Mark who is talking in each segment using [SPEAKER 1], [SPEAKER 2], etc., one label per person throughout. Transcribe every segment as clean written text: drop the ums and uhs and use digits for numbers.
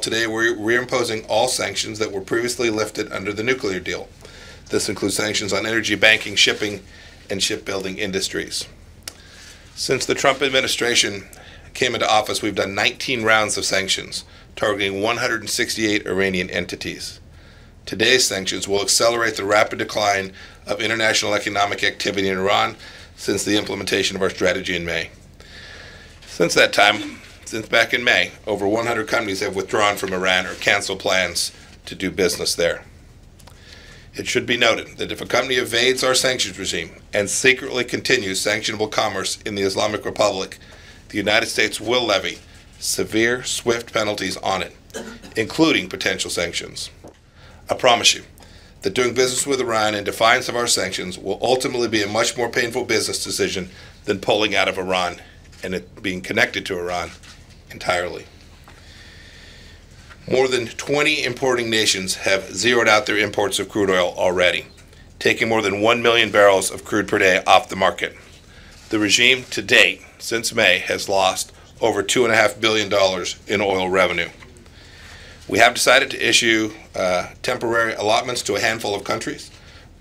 [SPEAKER 1] Today, we're reimposing all sanctions that were previously lifted under the nuclear deal. This includes sanctions on energy, banking, shipping, and shipbuilding industries. Since the Trump administration came into office, we've done 19 rounds of sanctions, targeting 168 Iranian entities. Today's sanctions will accelerate the rapid decline of international economic activity in Iran since the implementation of our strategy in May. Since that time, since back in May, over 100 companies have withdrawn from Iran or canceled plans to do business there. It should be noted that if a company evades our sanctions regime and secretly continues sanctionable commerce in the Islamic Republic, the United States will levy severe, swift penalties on it, including potential sanctions. I promise you that doing business with Iran in defiance of our sanctions will ultimately be a much more painful business decision than pulling out of Iran and it being connected to Iran entirely. More than 20 importing nations have zeroed out their imports of crude oil already, taking more than 1 million barrels of crude per day off the market. The regime to date, since May, has lost over $2.5 billion in oil revenue. We have decided to issue temporary allotments to a handful of countries,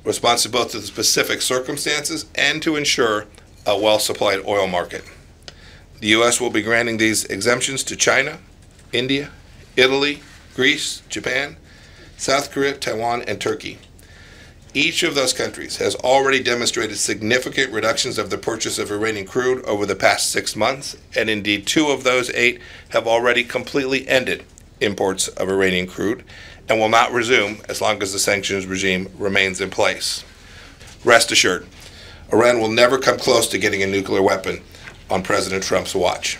[SPEAKER 1] responsive both to the specific circumstances and to ensure a well-supplied oil market. The U.S. will be granting these exemptions to China, India, Italy, Greece, Japan, South Korea, Taiwan, and Turkey. Each of those countries has already demonstrated significant reductions of the purchase of Iranian crude over the past 6 months, and indeed 2 of those 8 have already completely ended imports of Iranian crude and will not resume as long as the sanctions regime remains in place. Rest assured, Iran will never come close to getting a nuclear weapon on President Trump's watch.